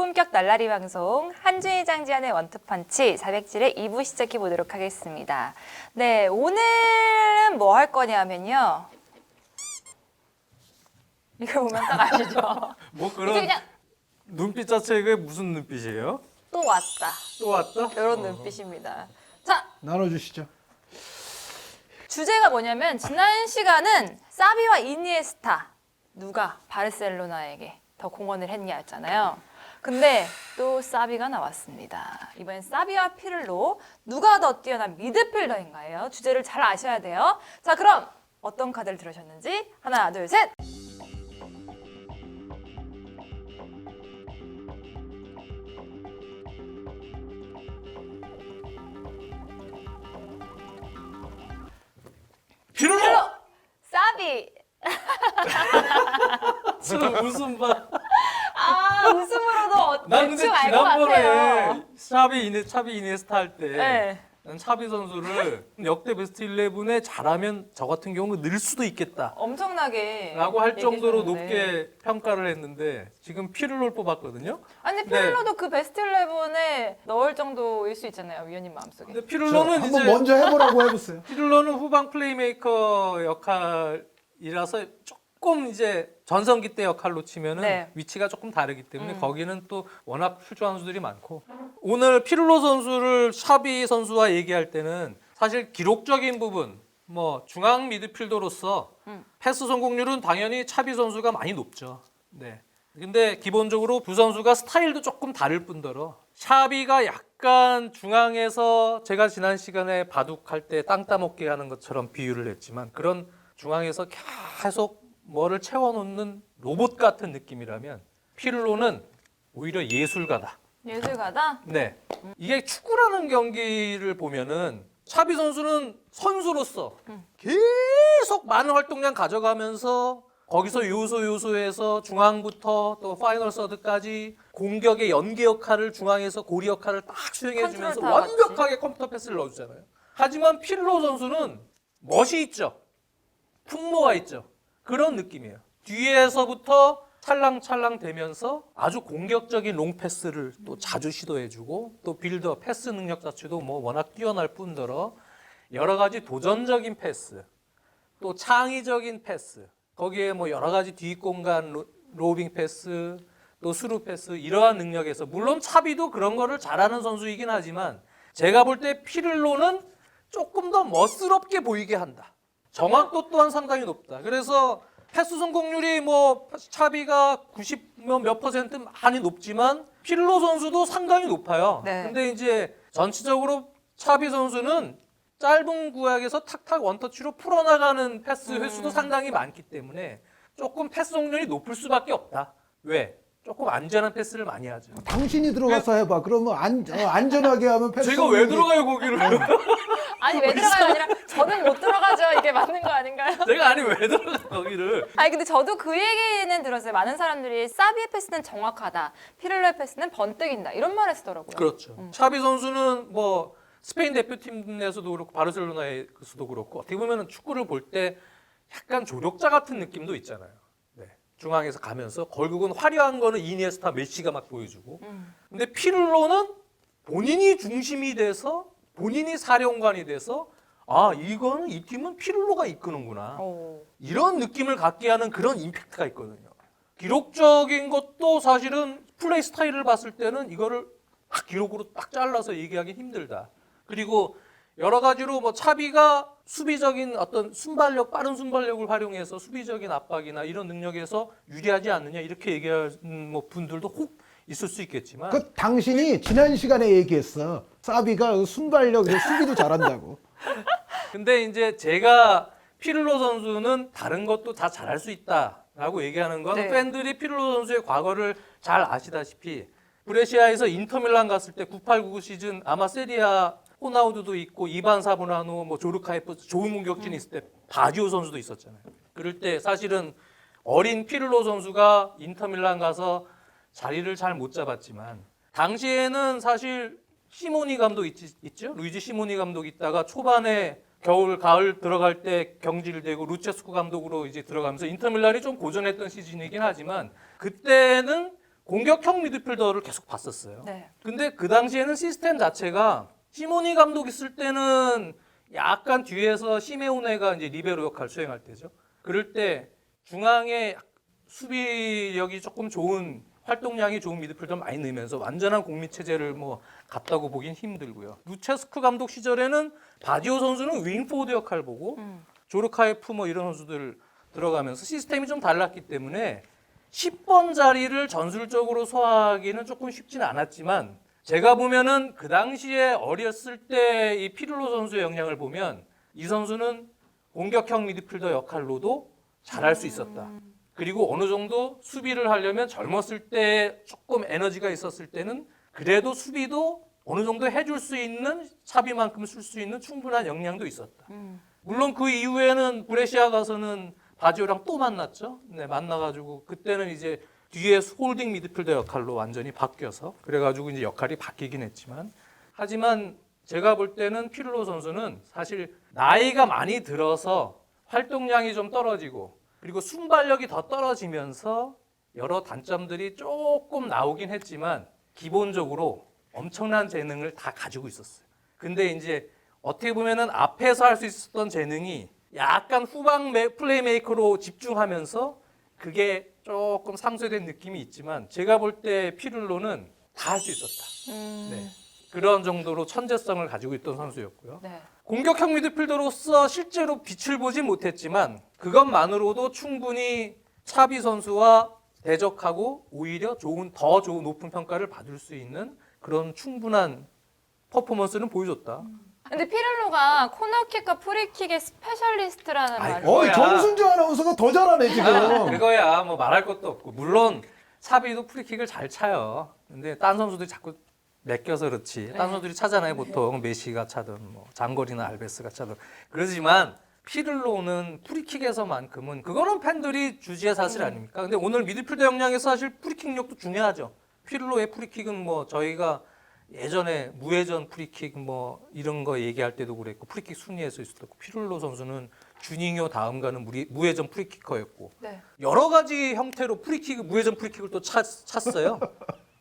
고품격 날라리 방송 한준희 장지한의 원투펀치 400질의 2부 시작해 보도록 하겠습니다. 네, 오늘은 뭐 할 거냐면요. 이거 보면 딱 아시죠? 뭐 그런 그냥 눈빛 자체가 무슨 눈빛이에요? 또 왔다. 또 왔다? 이런 눈빛입니다. 자, 나눠주시죠. 주제가 뭐냐면 지난 시간은 사비와 이니에스타 누가 바르셀로나에게 더 공헌을 했냐였잖아요. 근데 또 사비가 나왔습니다. 이번엔 사비와 피를로 누가 더 뛰어난 미드필더인가요? 주제를 잘 아셔야 돼요. 자, 그럼 어떤 카드를 들으셨는지 하나, 둘, 셋! 피를로! 사비! 저 웃음 봐. 아, 웃음으로도 난 근데 대충 알 것 같아요. 지난번에 차비 이니에스타 할 때 네. 난 차비 선수를 역대 베스트 11에 잘하면 저 같은 경우는 늘 수도 있겠다 엄청나게 라고 할 정도로 얘기해주셨는데. 높게 평가를 했는데 지금 피를로를 뽑았거든요. 아니, 네. 피를로도 그 베스트 11에 넣을 정도일 수 있잖아요, 위원님 마음속에. 근데 피를로는 한번 이제 먼저 해보라고 해보세요. 피를로는 후방 플레이메이커 역할이라서 조금 이제 전성기 때 역할로 치면은 네. 위치가 조금 다르기 때문에 거기는 또 워낙 출중한 선수들이 많고 오늘 피를로 선수를 샤비 선수와 얘기할 때는 사실 기록적인 부분 뭐 중앙 미드필더로서 패스 성공률은 당연히 차비 선수가 많이 높죠. 네. 근데 기본적으로 두 선수가 스타일도 조금 다를 뿐더러 샤비가 약간 중앙에서 제가 지난 시간에 바둑할 때 땅 따먹게 하는 것처럼 비유를 했지만 그런 중앙에서 계속 뭐를 채워놓는 로봇 같은 느낌이라면 피를로는 오히려 예술가다. 예술가다? 네. 이게 축구라는 경기를 보면은 차비 선수는 선수로서 계속 많은 활동량 가져가면서 거기서 요소에서 중앙부터 또 파이널 서드까지 공격의 연계 역할을 중앙에서 고리 역할을 딱 수행해주면서 컨트롤 다 완벽하게 컴퓨터 패스를 넣어주잖아요. 하지만 피를로 선수는 멋이 있죠. 풍모가 있죠. 그런 느낌이에요. 뒤에서부터 찰랑찰랑 되면서 아주 공격적인 롱 패스를 또 자주 시도해주고 또 빌더 패스 능력 자체도 뭐 워낙 뛰어날 뿐더러 여러 가지 도전적인 패스, 또 창의적인 패스, 거기에 뭐 여러 가지 뒷공간 로빙 패스, 또 스루 패스 이러한 능력에서 물론 차비도 그런 거를 잘하는 선수이긴 하지만 제가 볼 때 피를로는 조금 더 멋스럽게 보이게 한다. 정확도 또한 상당히 높다. 그래서 패스 성공률이 뭐 차비가 90 몇 퍼센트 많이 높지만 피를로 선수도 상당히 높아요. 네. 근데 이제 전체적으로 차비 선수는 짧은 구역에서 탁탁 원터치로 풀어나가는 패스 횟수도 상당히 많기 때문에 조금 패스 성공률이 높을 수밖에 없다. 왜? 조금 안전한 패스를 많이 하죠. 당신이 들어가서 해봐. 그러면 안전하게 하면 패스. 제가 왜 들어가요 거기를? 아니, 왜 들어가요? 아니라 저는 못 들어가죠. 이게 맞는 거 아닌가요? 제가 아니 왜 들어가 거기를? 아니, 근데 저도 그 얘기는 들었어요. 많은 사람들이 사비의 패스는 정확하다, 피를로의 패스는 번뜩인다 이런 말을 쓰더라고요. 그렇죠. 차비 선수는 뭐 스페인 대표팀 내에서도 그렇고 바르셀로나에서도 그렇고 어떻게 보면 축구를 볼 때 약간 조력자 같은 느낌도 있잖아요. 네. 중앙에서 가면서 결국은 화려한 거는 이니에스타 메시가 막 보여주고 근데 피를로는 본인이 중심이 돼서 본인이 사령관이 돼서 아 이거는 이 팀은 피를로가 이끄는구나 오. 이런 느낌을 갖게 하는 그런 임팩트가 있거든요. 기록적인 것도 사실은 플레이 스타일을 봤을 때는 이거를 딱 기록으로 딱 잘라서 얘기하기 힘들다. 그리고 여러 가지로 뭐 차비가 수비적인 어떤 순발력, 빠른 순발력을 활용해서 수비적인 압박이나 이런 능력에서 유리하지 않느냐 이렇게 얘기하는 뭐 분들도 혹 있을 수 있겠지만 그 당신이 지난 시간에 얘기했어. 사비가 순발력에서 수비도 잘한다고. 근데 이제 제가 피를로 선수는 다른 것도 다 잘할 수 있다라고 얘기하는 건 네. 팬들이 피를로 선수의 과거를 잘 아시다시피 브레시아에서 인터밀란 갔을 때 98-99 시즌 아마 세리아 호나우두도 있고 이반 사보나노, 뭐 조르카이프 좋은 공격진이 있을 때 바지오 선수도 있었잖아요. 그럴 때 사실은 어린 피를로 선수가 인터밀란 가서 자리를 잘 못 잡았지만 당시에는 사실 시모니 감독 있죠? 루이지 시모니 감독 있다가 초반에 겨울, 가을 들어갈 때 경질되고 루체스코 감독으로 이제 들어가면서 인터밀란이 좀 고전했던 시즌이긴 하지만 그때는 공격형 미드필더를 계속 봤었어요. 네. 근데 그 당시에는 시스템 자체가 시모니 감독 있을 때는 약간 뒤에서 시메오네가 이제 리베로 역할 수행할 때죠. 그럴 때 중앙에 수비력이 조금 좋은 활동량이 좋은 미드필더 많이 넣으면서 완전한 공미 체제를 뭐 갔다고 보긴 힘들고요. 루체스크 감독 시절에는 바디오 선수는 윙포워드 역할 보고 조르카예프 뭐 이런 선수들 들어가면서 시스템이 좀 달랐기 때문에 10번 자리를 전술적으로 소화하기는 조금 쉽지는 않았지만 제가 보면은 그 당시에 어렸을 때 이 피를로 선수의 역량을 보면 이 선수는 공격형 미드필더 역할로도 잘할 수 있었다. 그리고 어느 정도 수비를 하려면 젊었을 때 조금 에너지가 있었을 때는 그래도 수비도 어느 정도 해줄 수 있는 차비만큼 쓸 수 있는 충분한 역량도 있었다. 물론 그 이후에는 브레시아 가서는 바지오랑 또 만났죠. 네, 만나가지고 그때는 이제 뒤에 홀딩 미드필더 역할로 완전히 바뀌어서 그래가지고 이제 역할이 바뀌긴 했지만 하지만 제가 볼 때는 피를로 선수는 사실 나이가 많이 들어서 활동량이 좀 떨어지고 그리고 순발력이 더 떨어지면서 여러 단점들이 조금 나오긴 했지만 기본적으로 엄청난 재능을 다 가지고 있었어요. 근데 이제 어떻게 보면은 앞에서 할 수 있었던 재능이 약간 후방 플레이메이커로 집중하면서 그게 조금 상쇄된 느낌이 있지만 제가 볼 때 피를로는 다 할 수 있었다. 네. 그런 정도로 천재성을 가지고 있던 선수였고요. 네. 공격형 미드필더로서 실제로 빛을 보진 못했지만 그것만으로도 충분히 차비 선수와 대적하고 오히려 더 좋은 높은 평가를 받을 수 있는 그런 충분한 퍼포먼스는 보여줬다. 근데 피를로가 코너킥과 프리킥의 스페셜리스트라는 말을 뭐야. 정순주 아나운서가 더 잘하네 지금. 그거야 뭐 말할 것도 없고 물론 차비도 프리킥을 잘 차요. 근데 딴 선수들이 자꾸 맡겨서 그렇지. 딴 선수들이 차잖아요. 보통 메시가 차든 뭐 장거리나 알베스가 차든. 그러지만 피를로는 프리킥에서만큼은 그거는 팬들이 주지의 사실 아닙니까? 근데 오늘 미드필더 역량에서 사실 프리킥력도 중요하죠. 피를로의 프리킥은 뭐 저희가 예전에 무회전 프리킥 뭐 이런 거 얘기할 때도 그랬고 프리킥 순위에서 있었고 피를로 선수는 주닝요 다음 가는 무회전 프리키커였고 네. 여러 가지 형태로 무회전 프리킥을 또 찼어요.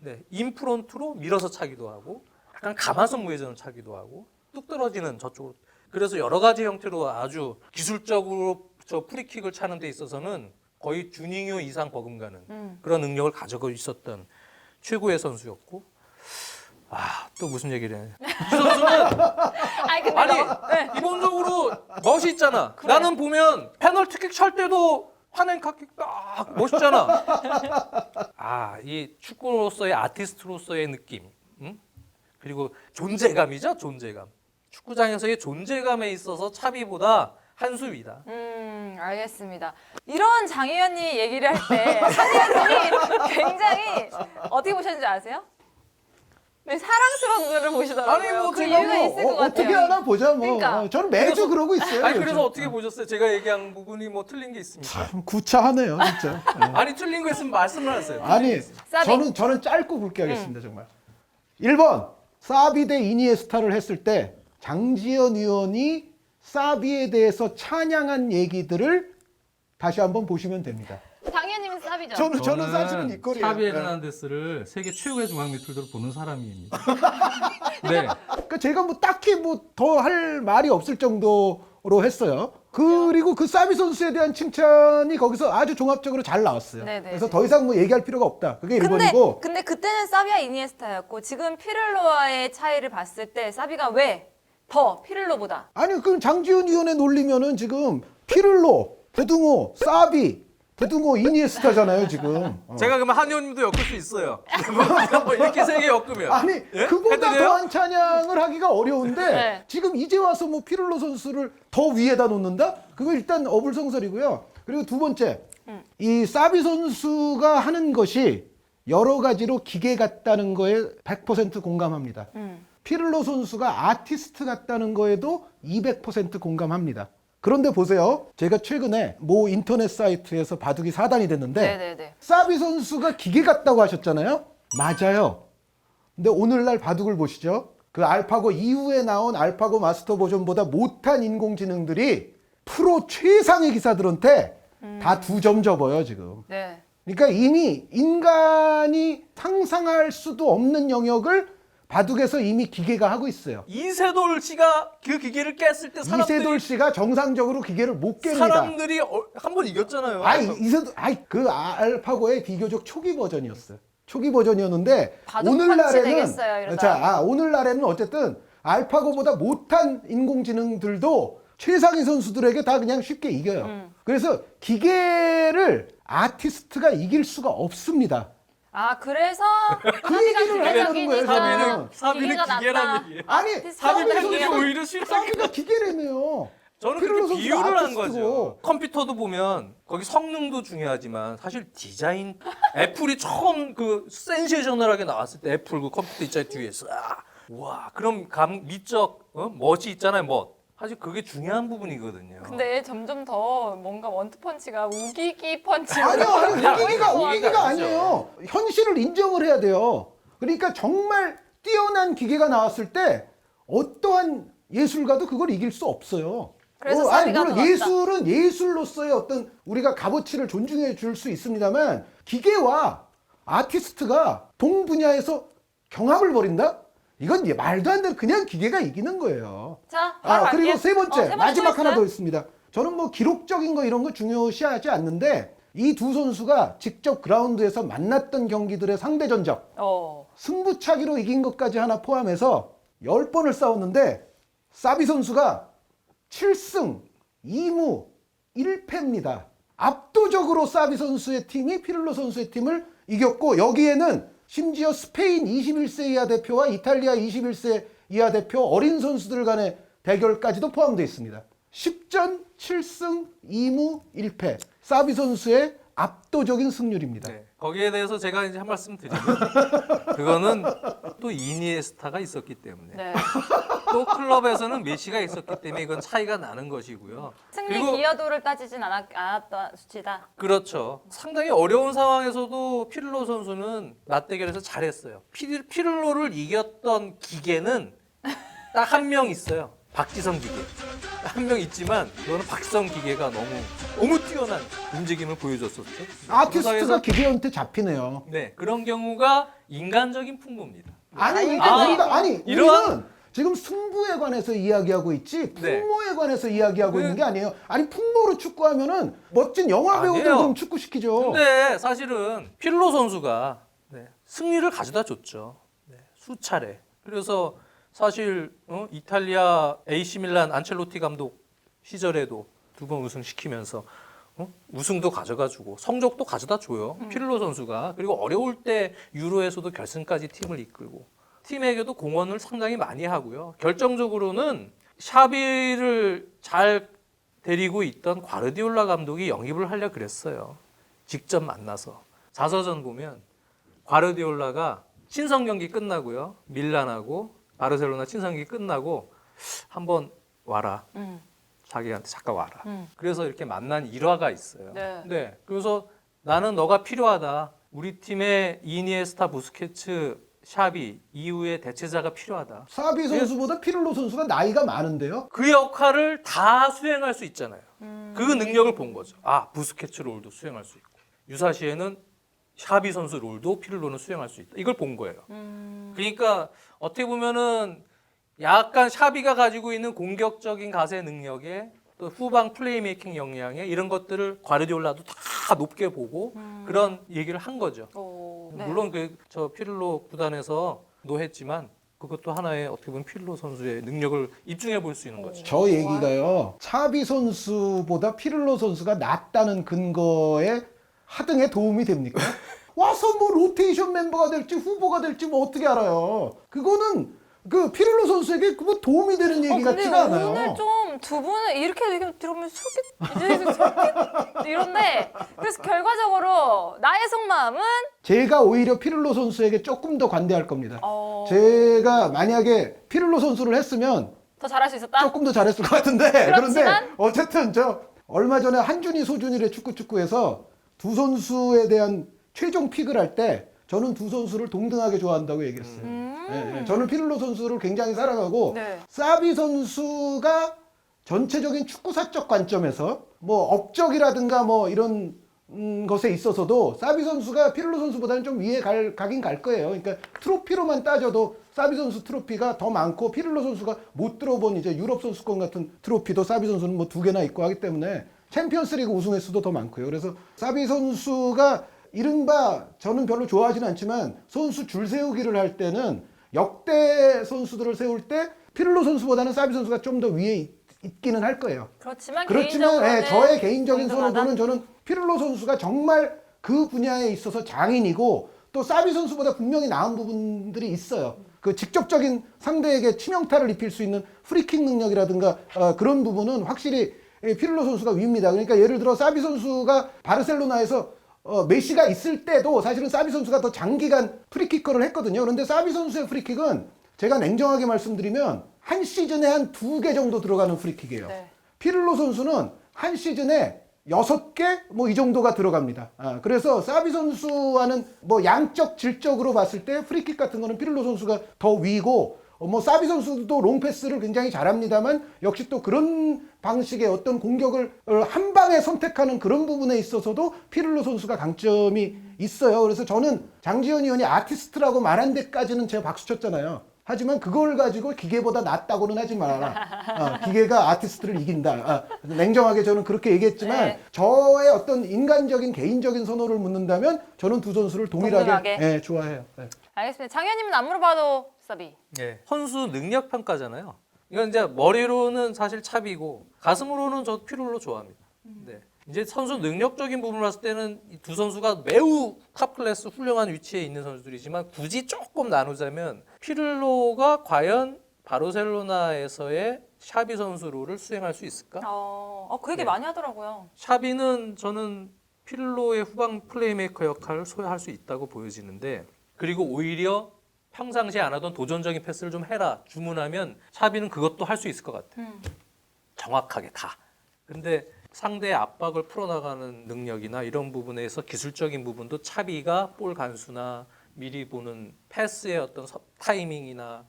네, 인프론트로 밀어서 차기도 하고 약간 가마솥 무회전을 차기도 하고 뚝 떨어지는 저쪽으로 그래서 여러 가지 형태로 아주 기술적으로 저 프리킥을 차는 데 있어서는 거의 주닝요 이상 버금가는 그런 능력을 가지고 있었던 최고의 선수였고 또 무슨 얘기를 해. 이 선수는 아니 근데 네. 기본적으로 멋이 있잖아. 그래. 나는 보면 페널티킥 찰 때도 화냉카킥 딱 멋있잖아. 이 축구로서의 아티스트로서의 느낌, 그리고 존재감이죠, 존재감. 축구장에서의 존재감에 있어서 차비보다 한 수 위다. 알겠습니다. 이런 장희연이 얘기를 할 때 한의원님이 굉장히 어떻게 보셨는지 아세요? 네, 사랑스러운 눈으로 보시더라고요. 아니, 뭐 그 제가 이유가 있을 것 같아요. 어떻게 하나 보자 뭐. 그러니까. 저는 매주 그러고 있어요. 아니 요즘. 그래서 어떻게 보셨어요? 제가 얘기한 부분이 뭐 틀린 게 있습니까? 참 구차하네요, 진짜. 아니 틀린 거 있으면 말씀을 하세요. 아니, 사비. 저는 짧고 굵게 하겠습니다, 정말. 1번, 사비 대 이니에스타를 했을 때 장지현 의원이 사비에 대해서 찬양한 얘기들을 다시 한번 보시면 됩니다. 장희연님은 쌉이죠. 저는 사실은 이 꼴이에요. 차비 네. 에르난데스를 세계 최고의 중앙 미드필더로 보는 사람입니다. 네. 그러니까 제가 뭐 딱히 뭐 더 할 말이 없을 정도로 했어요. 그리고 그 사비 선수에 대한 칭찬이 거기서 아주 종합적으로 잘 나왔어요. 네네. 그래서 더 이상 뭐 얘기할 필요가 없다. 그게 1번이고. 근데 그때는 사비와 이니에스타였고 지금 피를로와의 차이를 봤을 때 사비가 왜 더 피를로보다 아니 그럼 장지훈 위원에 놀리면은 지금 피를로, 베둥호, 사비, 베둥호, 이니에스타잖아요 지금. 제가 그러면 한 의원님도 엮을 수 있어요. 뭐 이렇게 세 개 엮으면. 아니 예? 그보다 해드려요? 더한 찬양을 하기가 어려운데 네. 지금 이제 와서 뭐 피를로 선수를 더 위에다 놓는다? 그거 일단 어불성설이고요. 그리고 두 번째, 이 사비 선수가 하는 것이 여러 가지로 기계 같다는 거에 100% 공감합니다. 피를로 선수가 아티스트 같다는 거에도 200% 공감합니다. 그런데 보세요. 제가 최근에 모 인터넷 사이트에서 바둑이 4단이 됐는데 네네네. 사비 선수가 기계 같다고 하셨잖아요. 맞아요. 근데 오늘날 바둑을 보시죠. 그 알파고 이후에 나온 알파고 마스터 버전보다 못한 인공지능들이 프로 최상의 기사들한테 다 2점 접어요 지금. 네. 그러니까 이미 인간이 상상할 수도 없는 영역을 바둑에서 이미 기계가 하고 있어요. 이세돌 씨가 그 기계를 깼을 때 이세돌 씨가 정상적으로 기계를 못 깹니다. 사람들이 한 번 이겼잖아요. 이세돌, 그 알파고의 비교적 초기 버전이었어요. 초기 버전이었는데 바둑 펀치 되겠어요, 이러다. 오늘날에는 어쨌든 알파고보다 못한 인공지능들도 최상위 선수들에게 다 그냥 쉽게 이겨요. 그래서 기계를 아티스트가 이길 수가 없습니다. 아 그래서 그 얘기를 하자는 거예요, 저는. 사비는 기계가 기계라는 낫다. 얘기예요. 아니, 사비는 사비 기계가 선수가 오히려 싫어. 사비가 기계라며요. 저는 피를로 그렇게 선수가 비유를 한 아티스트고. 거죠. 컴퓨터도 보면 거기 성능도 중요하지만 사실 디자인 애플이 처음 그 센세이셔널하게 나왔을 때 애플 그 컴퓨터 있잖아요 뒤에서 와 그럼 미적 멋이 있잖아요 멋 사실 그게 중요한 부분이거든요. 근데 점점 더 뭔가 원투펀치가 우기기 펀치. 아니요, 우기기가 우기기가 아니죠. 아니에요. 현실을 인정을 해야 돼요. 그러니까 정말 뛰어난 기계가 나왔을 때 어떠한 예술가도 그걸 이길 수 없어요. 그래서 아니, 사비가 물론 더 낫다. 예술은 예술로서의 어떤 우리가 값어치를 존중해 줄 수 있습니다만 기계와 아티스트가 동 분야에서 경합을 벌인다? 이건 이제 말도 안 되는 그냥 기계가 이기는 거예요. 자, 바로 그리고 갈게요. 세 번째, 마지막 또 하나 더 있어요? 있습니다. 저는 뭐 기록적인 거 이런 거 중요시하지 않는데 이 두 선수가 직접 그라운드에서 만났던 경기들의 상대 전적 승부차기로 이긴 것까지 하나 포함해서 10번을 싸웠는데 사비 선수가 7승 2무 1패입니다. 압도적으로 사비 선수의 팀이 피를로 선수의 팀을 이겼고 여기에는 심지어 스페인 21세 이하 대표와 이탈리아 21세 이하 대표 어린 선수들 간의 대결까지도 포함되어 있습니다. 10전 7승 2무 1패. 사비 선수의 압도적인 승률입니다. 네, 거기에 대해서 제가 이제 한 말씀 드리면 그거는 또 이니에스타가 있었기 때문에 네. 또 클럽에서는 메시가 있었기 때문에 이건 차이가 나는 것이고요. 승리 기여도를 따지진 않았던 수치다. 그렇죠. 상당히 어려운 상황에서도 피를로 선수는 맞대결에서 잘했어요. 피를로를 이겼던 기계는 딱 한 명 있어요. 박지성 기계. 한 명 있지만 그거는 박지성 기계가 너무 뛰어난 움직임을 보여줬었죠. 아티스트가 기계한테 잡히네요. 네, 그런 경우가 인간적인 풍부입니다. 아니, 이러한- 우리는 지금 승부에 관해서 이야기하고 있지 네. 풍모에 관해서 이야기하고 있는 게 아니에요. 아니 풍모로 축구하면은 멋진 영화 배우들 아니에요. 그럼 축구시키죠. 근데 사실은 피를로 선수가 승리를 가져다 줬죠. 수차례. 그래서 사실 이탈리아 AC 밀란 안첼로티 감독 시절에도 2번 우승시키면서 우승도 가져가주고 성적도 가져다 줘요. 피를로 선수가. 그리고 어려울 때 유로에서도 결승까지 팀을 이끌고 팀에게도 공헌을 상당히 많이 하고요. 결정적으로는 샤비를 잘 데리고 있던 과르디올라 감독이 영입을 하려 그랬어요. 직접 만나서. 자서전 보면 과르디올라가 친선 경기 끝나고요. 밀란하고 바르셀로나 친선 경기 끝나고 한번 와라. 자기한테 잠깐 와라. 그래서 이렇게 만난 일화가 있어요. 네. 그래서 나는 너가 필요하다. 우리 팀에 이니에스타, 부스케츠, 샤비 이후에 대체자가 필요하다. 사비 선수보다 피를로 선수가 나이가 많은데요. 그 역할을 다 수행할 수 있잖아요. 그 능력을 본 거죠. 부스케츠 롤도 수행할 수 있고 유사시에는 샤비 선수 롤도 피를로는 수행할 수 있다. 이걸 본 거예요. 그러니까 어떻게 보면은 약간 샤비가 가지고 있는 공격적인 가세 능력에 또 후방 플레이메이킹 역량에 이런 것들을 과르디올라도 다 높게 보고 그런 얘기를 한 거죠. 네. 물론 저 피를로 구단에서 노했지만 그것도 하나의 어떻게 보면 피를로 선수의 능력을 입증해 볼 수 있는 거죠. 저 얘기가요. 차비 선수보다 피를로 선수가 낫다는 근거에 하등에 도움이 됩니까? 와서 뭐 로테이션 멤버가 될지 후보가 될지 뭐 어떻게 알아요? 그거는 그 피를로 선수에게 그거 도움이 되는 얘기 근데 같지가 않아요. 오늘 좀 두 분은 이렇게 얘기 들으면 속이 이런데 그래서 결과적으로 나의 속마음은 제가 오히려 피를로 선수에게 조금 더 관대할 겁니다. 제가 만약에 피를로 선수를 했으면 더 잘할 수 있었다. 조금 더 잘했을 것 같은데 그렇지만? 그런데 어쨌든 저 얼마 전에 한준희 소준이의 축구에서 두 선수에 대한 최종 픽을 할 때 저는 두 선수를 동등하게 좋아한다고 얘기했어요. 예, 저는 피를로 선수를 굉장히 사랑하고 네. 사비 선수가 전체적인 축구사적 관점에서 뭐 업적이라든가 뭐 이런 것에 있어서도 사비 선수가 피를로 선수보다는 좀 위에 가긴 갈 거예요. 그러니까 트로피로만 따져도 사비 선수 트로피가 더 많고 피를로 선수가 못 들어본 이제 유럽 선수권 같은 트로피도 사비 선수는 뭐 2개나 있고 하기 때문에 챔피언스리그 우승 횟수도 더 많고요. 그래서 사비 선수가 이른바 저는 별로 좋아하지는 않지만 선수 줄 세우기를 할 때는 역대 선수들을 세울 때 피를로 선수보다는 사비 선수가 좀 더 위에 있기는 할 거예요. 그렇지만 예, 저의 개인적인 공정하다? 선호도는 저는 피를로 선수가 정말 그 분야에 있어서 장인이고 또 사비 선수보다 분명히 나은 부분들이 있어요. 그 직접적인 상대에게 치명타를 입힐 수 있는 프리킥 능력이라든가 그런 부분은 확실히 피를로 선수가 위입니다. 그러니까 예를 들어 사비 선수가 바르셀로나에서 메시가 있을 때도 사실은 사비 선수가 더 장기간 프리키커를 했거든요. 그런데 사비 선수의 프리킥은 제가 냉정하게 말씀드리면 한 시즌에 한 2개 정도 들어가는 프리킥이에요. 네. 피를로 선수는 한 시즌에 6개 뭐 이 정도가 들어갑니다. 그래서 사비 선수와는 뭐 양적 질적으로 봤을 때 프리킥 같은 거는 피를로 선수가 더 위고 뭐 사비 선수도 롱패스를 굉장히 잘합니다만 역시 또 그런 방식의 어떤 공격을 한 방에 선택하는 그런 부분에 있어서도 피를로 선수가 강점이 있어요. 그래서 저는 장지현 의원이 아티스트라고 말한 데까지는 제가 박수 쳤잖아요. 하지만 그걸 가지고 기계보다 낫다고는 하지 말아라. 기계가 아티스트를 이긴다. 냉정하게 저는 그렇게 얘기했지만 네. 저의 어떤 인간적인 개인적인 선호를 묻는다면 저는 두 선수를 동일하게 예, 좋아해요. 예. 알겠습니다. 장현님은 안 물어봐도 사비. 예. 선수 능력 평가잖아요. 이건 이제 머리로는 사실 차비고 가슴으로는 저 피를로 좋아합니다. 네. 이제 선수 능력적인 부분을 봤을 때는 이 두 선수가 매우 탑 클래스 훌륭한 위치에 있는 선수들이지만 굳이 조금 나누자면 피를로가 과연 바르셀로나에서의 샤비 선수 롤을 수행할 수 있을까? 그 얘기 네. 많이 하더라고요. 샤비는 저는 피를로의 후방 플레이메이커 역할을 소화할 수 있다고 보여지는데 그리고 오히려 평상시에 안 하던 도전적인 패스를 좀 해라 주문하면 샤비는 그것도 할 수 있을 것 같아요. 정확하게 다. 근데 상대의 압박을 풀어나가는 능력이나 이런 부분에서 기술적인 부분도 차비가 볼 간수나 미리 보는 패스의 어떤 타이밍이나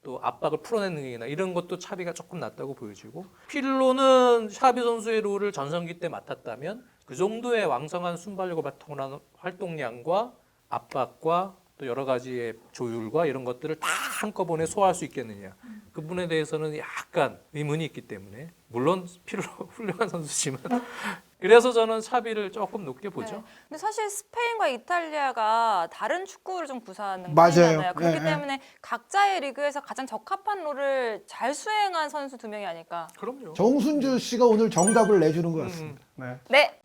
또 압박을 풀어내는 능력이나 이런 것도 차비가 조금 낫다고 보여지고 피를로는 샤비 선수의 롤을 전성기 때 맡았다면 그 정도의 왕성한 순발력을 바탕으로 활동량과 압박과 또 여러 가지의 조율과 이런 것들을 다 한꺼번에 소화할 수 있겠느냐. 그 부분에 대해서는 약간 의문이 있기 때문에 물론 피를로 훌륭한 선수지만 그래서 저는 샤비를 조금 높게 보죠. 네. 근데 사실 스페인과 이탈리아가 다른 축구를 좀 구사하는 맞아요. 편이잖아요. 그렇기 네, 때문에 각자의 리그에서 가장 적합한 롤을 잘 수행한 선수 2명이 아닐까. 그럼요. 정순주 씨가 오늘 정답을 내주는 것 같습니다. 네. 네.